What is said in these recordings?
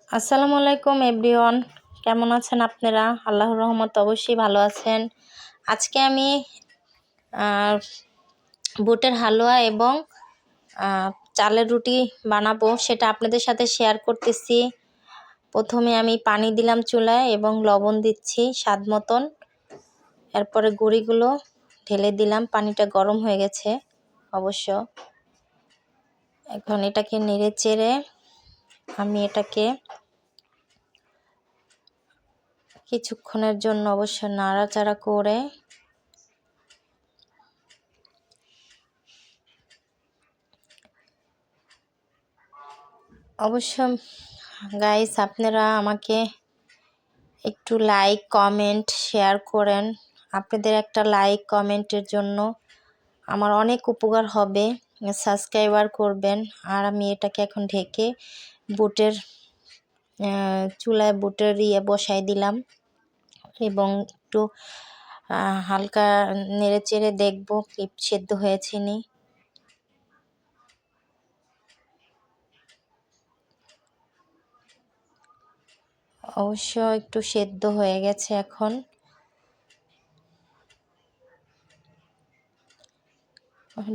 আসসালামু আলাইকুম এভরিওয়ান, কেমন আছেন আপনারা? আল্লাহর রহমত অবশ্যই ভালো আছেন। আজকে আমি বুটের হালুয়া এবং চালের রুটি বানাবো, সেটা আপনাদের সাথে শেয়ার করতেছি। প্রথমে আমি পানি দিলাম চুলায় এবং লবণ দিচ্ছি স্বাদ মতন। এরপরে গুঁড়িগুলো ঢেলে দিলাম, পানিটা গরম হয়ে গেছে অবশ্য। এখন এটাকে নেড়ে চেড়ে আমি এটাকে কিছুক্ষণের জন্য অবশ্য নাড়াচাড়া করে অবশ্য গাইস আপনারা আমাকে একটু লাইক কমেন্ট শেয়ার করেন। আপনাদের একটা লাইক কমেন্টের জন্য আমার অনেক উপকার হবে, সাবস্ক্রাইবার করবেন। আর আমি এটাকে এখন ঢেকে বুটের চুলায় বুটের বসাই দিলাম এবং একটু হালকা নেড়ে চেড়ে দেখবো কি সেদ্ধ হয়েছে নি। অবশ্য একটু সেদ্ধ হয়ে গেছে। এখন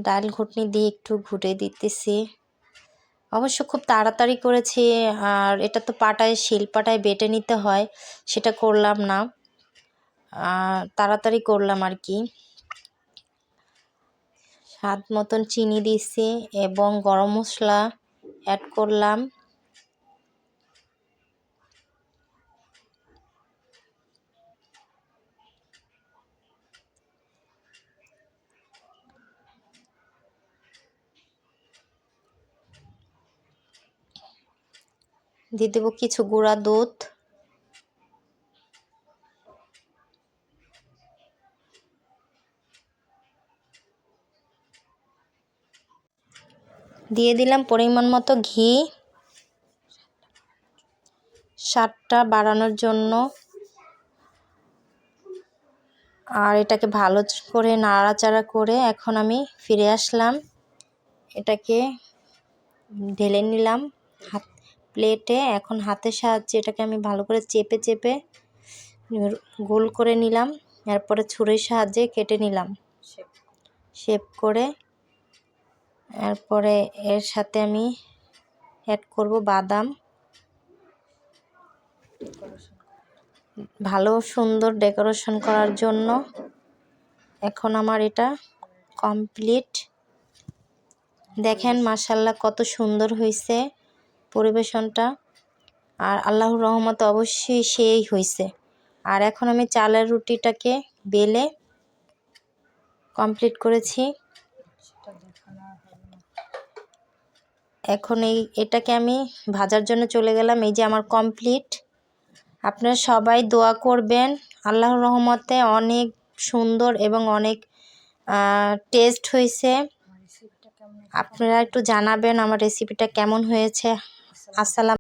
ডাল ঘুটনি দিয়ে একটু ঘুটে দিতেছি। অবশ্য খুব তাড়াতাড়ি করেছি, আর এটা তো শিলপাটায় বেটে নিতে হয়, সেটা করলাম না, তাড়াতাড়ি করলাম আর কি। স্বাদ মতন চিনি দিয়েছি এবং গরম মশলা অ্যাড করলাম। দিয়ে দেবো কিছু গুঁড়া দুধ। দিয়ে দিলাম পরিমাণ মতো ঘি, স্বাদটা বাড়ানোর জন্য। আর এটাকে ভালো করে নাড়াচাড়া করে এখন আমি ফিরে আসলাম, এটাকে ঢেলে নিলাম প্লেটে। এখন হাতের সাহায্যে এটাকে আমি ভালো করে চেপে চেপে গোল করে নিলাম। এরপরে ছুরির সাহায্যে কেটে নিলাম শেপ করে। এরপরে এর সাথে আমি অ্যাড করব বাদাম, ভালো সুন্দর ডেকোরেশন করার জন্য। এখন আমার এটা কমপ্লিট। দেখেন মাশাআল্লাহ কত সুন্দর হয়েছে পরিবেশনটা, আর আল্লাহর রহমত অবশ্যই সেই হয়েছে। আর এখন আমি চালের রুটিটাকে বেলে কমপ্লিট করেছি। এখন এটাকে আমি ভাজার জন্য চলে গেলাম। এই যে আমার কমপ্লিট। আপনারা সবাই দোয়া করবেন, আল্লাহর রহমতে অনেক সুন্দর এবং অনেক টেস্ট হয়েছে। আপনারা একটু জানাবেন আমার রেসিপিটা কেমন হয়েছে। আসসালাম।